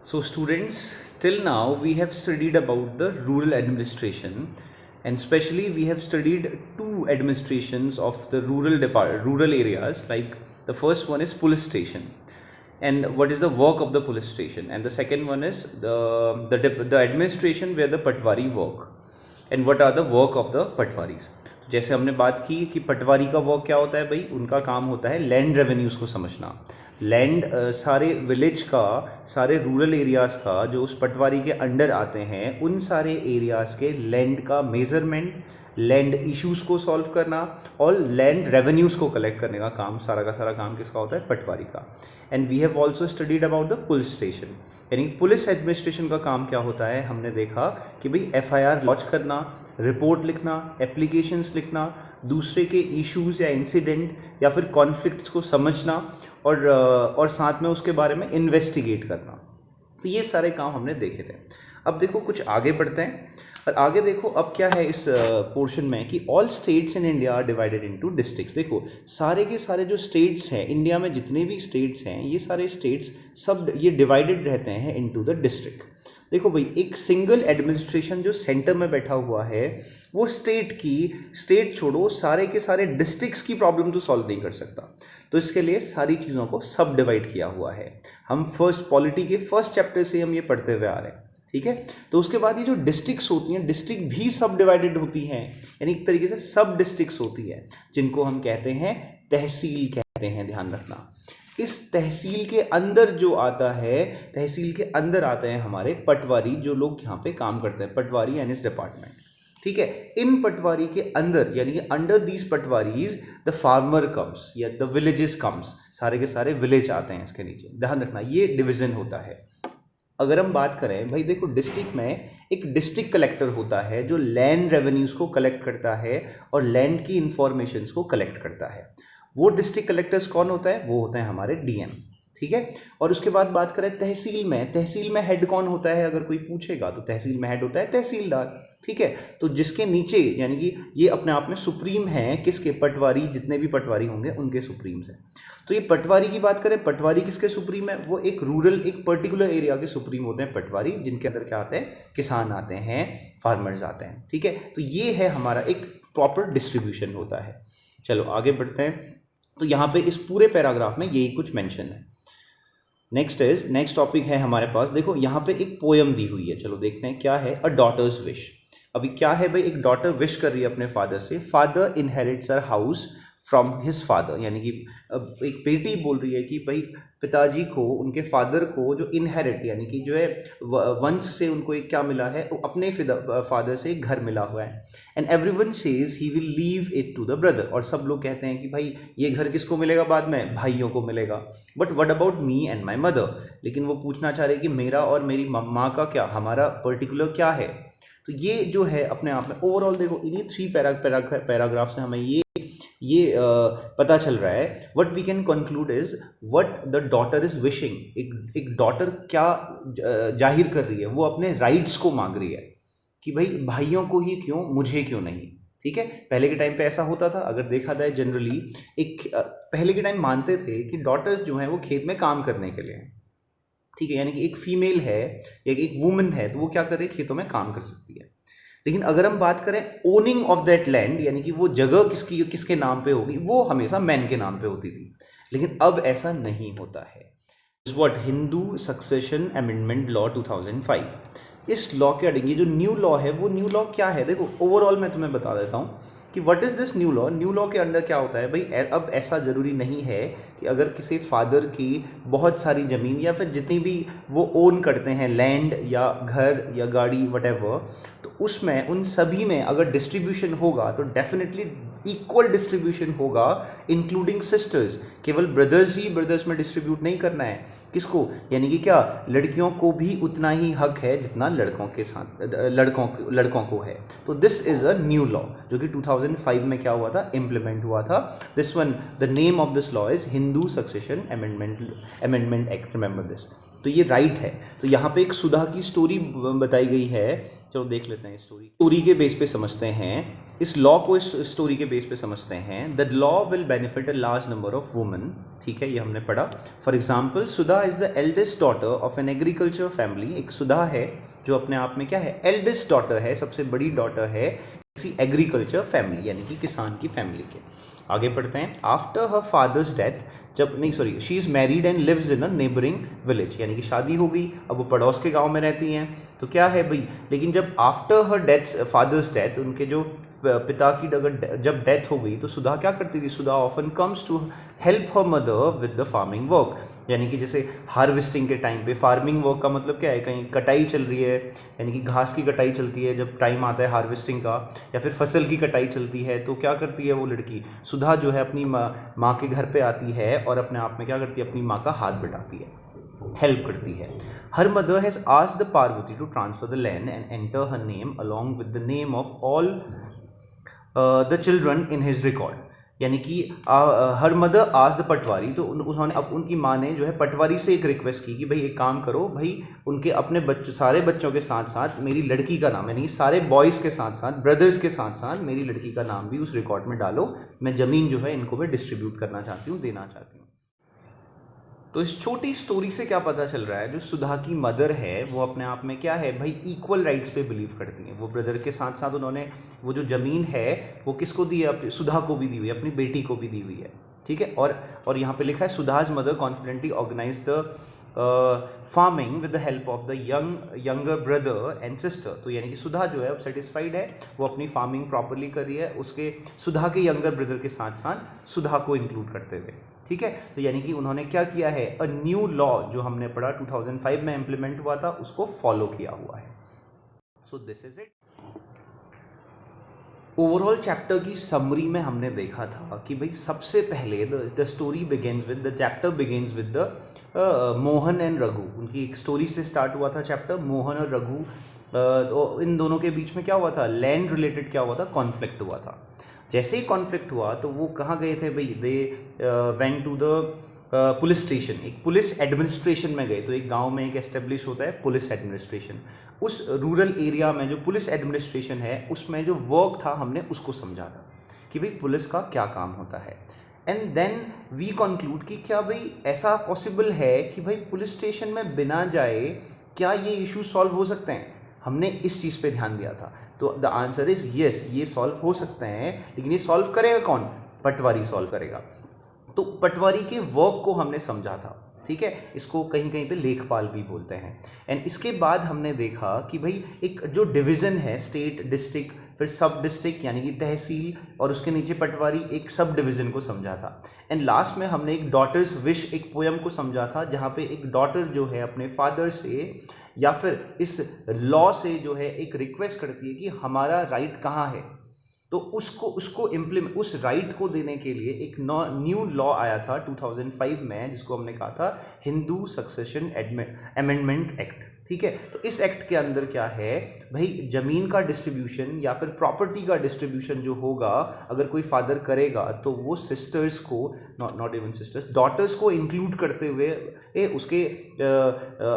So students, till now we have studied about the rural administration, and especially we have studied two administrations of the rural areas. Like the first one is police station, and what is the work of the police station, and the second one is the administration where the patwari work, and what are the work of the patwaris. जैसे हमने बात की कि पटवारी का work क्या होता है भाई, उनका काम होता है लैंड रेवेन्यूज़ को समझना। लैंड सारे विलेज का, सारे रूरल एरियाज़ का जो उस पटवारी के अंडर आते हैं, उन सारे एरियाज़ के लैंड का मेज़रमेंट, लैंड इश्यूज़ को सॉल्व करना और लैंड रेवेन्यूज़ को कलेक्ट करने का काम, सारा का सारा काम किसका होता है? पटवारी का। And we have also studied about the police station, यानी पुलिस एडमिनिस्ट्रेशन का काम क्या होता है। हमने देखा कि भाई FIR लॉन्च करना, रिपोर्ट लिखना, एप्लीकेशंस लिखना, दूसरे के इश्यूज़ या इंसिडेंट या फिर कॉन्फ्लिक्ट्स को समझना और साथ में उसके बारे में इन्वेस्टिगेट करना। तो ये सारे काम हमने देखे थे। अब देखो कुछ आगे बढ़ते हैं और आगे देखो अब क्या है इस पोर्शन में कि all states in India are divided into districts. देखो सारे के सारे जो स्टेट्स हैं इंडिया में, जितने भी स्टेट्स हैं, ये सारे स्टेट्स सब ये डिवाइडेड रहते हैं इनटू द डिस्ट्रिक्ट। देखो भाई, एक सिंगल एडमिनिस्ट्रेशन जो सेंटर में बैठा हुआ है वो स्टेट छोड़ो, सारे के सारे डिस्ट्रिक्ट्स की प्रॉब्लम तो सॉल्व नहीं कर सकता। तो इसके लिए सारी चीज़ों को सब डिवाइड किया हुआ है। हम पॉलिटी के फर्स्ट चैप्टर से हम ये पढ़ते हुए आ रहे हैं, ठीक है। तो उसके बाद ये जो डिस्ट्रिक्ट्स होती हैं, डिस्ट्रिक्ट भी सब डिवाइडेड होती हैं, यानी एक तरीके से सब डिस्ट्रिक्ट्स होती है, जिनको हम कहते हैं तहसील कहते हैं। ध्यान रखना, इस तहसील के अंदर जो आता है, तहसील के अंदर आते हैं हमारे पटवारी, जो लोग यहाँ पे काम करते हैं, पटवारी एंड इस डिपार्टमेंट, ठीक है। इन पटवारी के अंदर, यानी कि under these patwaris the farmer comes या द विलेजेस कम्स, सारे के सारे विलेज आते हैं इसके नीचे। ध्यान रखना, ये डिवीजन होता है। अगर हम बात करें भाई, देखो डिस्ट्रिक्ट में एक डिस्ट्रिक्ट कलेक्टर होता है जो लैंड रेवेन्यूज को कलेक्ट करता है और लैंड की इंफॉर्मेशन को कलेक्ट करता है। वो डिस्ट्रिक्ट कलेक्टर्स कौन होता है? वो होते हैं हमारे DM, ठीक है। और उसके बाद बात करें तहसील में, तहसील में हेड कौन होता है? अगर कोई पूछेगा तो तहसील में हेड होता है तहसीलदार, ठीक है। तो जिसके नीचे, यानी कि ये अपने आप में सुप्रीम है किसके? पटवारी, जितने भी पटवारी होंगे उनके सुप्रीम्स हैं। तो ये पटवारी की बात करें, पटवारी किसके सुप्रीम है? वो एक रूरल, एक पर्टिकुलर एरिया के सुप्रीम होते हैं पटवारी, जिनके अंदर क्या आते हैं? किसान आते हैं, फार्मर्स आते हैं, ठीक है। तो ये है हमारा एक प्रॉपर डिस्ट्रीब्यूशन होता है। चलो आगे बढ़ते हैं। तो यहाँ पे इस पूरे पैराग्राफ में यही कुछ मेंशन है। नेक्स्ट टॉपिक है हमारे पास। देखो यहाँ पे एक पोयम दी हुई है, चलो देखते हैं क्या है। अ डॉटर्स विश। अभी क्या है भाई, एक डॉटर विश कर रही है अपने फादर से। Father inherits her house from his father, यानी कि एक बेटी बोल रही है कि भाई पिताजी को, उनके फादर को जो इनहेरिट, यानी कि जो है वंश से उनको एक क्या मिला है, अपने फादर से एक घर मिला हुआ है। And everyone says he will leave it to the brother, और सब लोग कहते हैं कि भाई ये घर किसको मिलेगा बाद में? भाइयों को मिलेगा। But what about me and my mother, लेकिन वो पूछना चाह रहे कि मेरा और मेरी माँ का क्या, हमारा पर्टिकुलर क्या है। तो ये जो है अपने आप में ओवरऑल देखो इन्हीं 3 पैराग्राफ से हमें ये पता चल रहा है। What we can conclude is what the daughter is wishing. एक डॉटर क्या जाहिर कर रही है? वो अपने राइट्स को मांग रही है कि भाई भाइयों को ही क्यों, मुझे क्यों नहीं, ठीक है। पहले के टाइम पे ऐसा होता था, अगर देखा जाए जनरली, एक पहले के टाइम मानते थे कि डॉटर्स जो हैं वो खेत में काम करने के लिए हैं, ठीक है। यानी कि एक फीमेल है या एक वुमन है तो वो क्या कर रही है? खेतों में काम कर सकती है। लेकिन अगर हम बात करें ओनिंग ऑफ दैट लैंड, यानी कि वो जगह किसके नाम पे होगी, वो हमेशा मैन के नाम पे होती थी। लेकिन अब ऐसा नहीं होता है। What Hindu succession amendment law 2005। इस लॉ के अकॉर्डिंग ये जो न्यू लॉ है, वो न्यू लॉ क्या है? देखो ओवरऑल मैं तुम्हें बता देता हूँ कि what is this new law. New law के अंदर क्या होता है भाई, अब ऐसा ज़रूरी नहीं है कि अगर किसी फादर की बहुत सारी ज़मीन या फिर जितनी भी वो ओन करते हैं, लैंड या घर या गाड़ी वटेवर, तो उसमें उन सभी में अगर डिस्ट्रीब्यूशन होगा तो डेफिनेटली इक्वल डिस्ट्रीब्यूशन होगा, इंक्लूडिंग सिस्टर्स। केवल ब्रदर्स ही ब्रदर्स में डिस्ट्रीब्यूट नहीं करना है। किसको? यानी कि क्या, लड़कियों को भी उतना ही हक है जितना लड़कों के साथ लड़कों को है। तो this is a new law जो कि 2005 में क्या हुआ था? इम्प्लीमेंट हुआ था। This one, the name of this law is Hindu succession amendment act, remember this. तो ये राइट है। तो यहाँ पे एक सुधा की स्टोरी बताई गई है। तो देख लेते हैं स्टोरी के बेस पे समझते हैं इस लॉ को, इस स्टोरी के बेस पे समझते हैं। The law will benefit a large number of women, ठीक है, ये हमने पढ़ा। For example, Sudha is the eldest daughter of an agriculture family. एक सुधा है जो अपने आप में क्या है, एल्डेस्ट डॉटर है, सबसे बड़ी डॉटर है किसी एग्रीकल्चर फैमिली यानी कि किसान की फैमिली के। आगे पढ़ते हैं। After her father's death, she is married and lives in a neighbouring village, यानी कि शादी हो गई, अब वो पड़ोस के गांव में रहती हैं। तो क्या है भाई, लेकिन जब after her death, father's death, उनके जो पिता की जब डेथ हो गई तो सुधा क्या करती थी, Sudha often comes to help her mother with the farming work, यानी कि जैसे हार्वेस्टिंग के टाइम पे, फार्मिंग वर्क का मतलब क्या है, कहीं कटाई चल रही है, यानी कि घास की कटाई चलती है जब टाइम आता है हार्वेस्टिंग का, या फिर फसल की कटाई चलती है, तो क्या करती है वो लड़की सुधा जो है अपनी माँ के घर पे आती है और अपने आप में क्या करती है, अपनी माँ का हाथ बटाती है, हेल्प करती है। Her mother has asked the Parvati to transfer the land and enter her name along with the name of all the children in his record, यानी कि हर मदर आज द पटवारी, तो उन्होंने अब उनकी माँ ने जो है पटवारी से एक रिक्वेस्ट की कि भाई एक काम करो, भाई उनके अपने बच्चों, सारे बच्चों के साथ साथ मेरी लड़की का नाम, यानी सारे बॉयज़ के साथ साथ, ब्रदर्स के साथ साथ मेरी लड़की का नाम भी उस रिकॉर्ड में डालो, मैं ज़मीन जो है इनको मैं डिस्ट्रीब्यूट करना चाहती हूँ, देना चाहती हूँ। तो इस छोटी स्टोरी से क्या पता चल रहा है, जो सुधा की मदर है वो अपने आप में क्या है भाई, इक्वल राइट्स पे बिलीव करती हैं। वो ब्रदर के साथ साथ उन्होंने वो जो ज़मीन है वो किसको दी है, अपनी सुधा को भी दी हुई है, अपनी बेटी को भी दी हुई है, ठीक है। और यहाँ पे लिखा है Sudha's mother confidently organise the farming with the help of the younger brother and sister. तो यानी कि सुधा जो है अब सेटिस्फाइड है, वो अपनी फार्मिंग प्रॉपरली कर रही है, उसके सुधा के यंगर ब्रदर के साथ साथ सुधा को इंक्लूड करते हुए, ठीक है। तो यानी कि उन्होंने क्या किया है, अ न्यू लॉ जो हमने पढ़ा 2005 में इंप्लीमेंट हुआ था, उसको फॉलो किया हुआ है। So this is it. Overall chapter की समरी में हमने देखा था कि भाई सबसे पहले the story begins with the chapter begins with the Mohan and Raghu. उनकी एक स्टोरी से स्टार्ट हुआ था चैप्टर, मोहन और रघु। तो इन दोनों के बीच में क्या हुआ था, लैंड रिलेटेड क्या हुआ था, कॉन्फ्लिक्ट हुआ था। जैसे ही कॉन्फ्लिक्ट हुआ तो वो कहाँ गए थे भाई, they went to the police station, एक पुलिस एडमिनिस्ट्रेशन में गए। तो एक गांव में एक एस्टेब्लिश होता है पुलिस एडमिनिस्ट्रेशन, उस रूरल एरिया में जो पुलिस एडमिनिस्ट्रेशन है उसमें जो वर्क था हमने उसको समझा था कि भाई पुलिस का क्या काम होता है। एंड देन वी कंक्लूड कि क्या भाई ऐसा पॉसिबल है कि भाई पुलिस स्टेशन में बिना जाए क्या ये इशू सॉल्व हो सकते हैं, हमने इस चीज़ पे ध्यान दिया था। तो द आंसर इज येस, ये सॉल्व हो सकते हैं, लेकिन ये सॉल्व करेगा कौन, पटवारी सॉल्व करेगा। तो पटवारी के वर्क को हमने समझा था, ठीक है। इसको कहीं कहीं पे लेखपाल भी बोलते हैं। एंड इसके बाद हमने देखा कि भाई एक जो डिवीज़न है, स्टेट, डिस्ट्रिक्ट, फिर सब डिस्ट्रिक्ट यानी कि तहसील, और उसके नीचे पटवारी, एक सब डिवीज़न को समझा था। एंड लास्ट में हमने एक डॉटर्स विश, एक पोयम को समझा था, जहाँ पे एक डॉटर जो है अपने फादर से या फिर इस लॉ से जो है एक रिक्वेस्ट करती है कि हमारा राइट कहाँ है। तो उसको इम्प्लीमेंट, उस राइट को देने के लिए एक न्यू लॉ आया था 2005 में, जिसको हमने कहा था हिंदू सक्सेशन अमेंडमेंट एक्ट, ठीक है। तो इस एक्ट के अंदर क्या है भाई, जमीन का डिस्ट्रीब्यूशन या फिर प्रॉपर्टी का डिस्ट्रीब्यूशन जो होगा, अगर कोई फादर करेगा तो वो सिस्टर्स को, नॉट इवन सिस्टर्स, डॉटर्स को इंक्लूड करते हुए उसके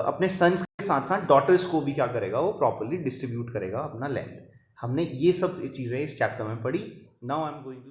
अपने सन्स के साथ साथ डॉटर्स को भी क्या करेगा, वो प्रॉपरली डिस्ट्रीब्यूट करेगा अपना लैंड। हमने ये सब चीज़ें इस चैप्टर में पढ़ी। Now I am going to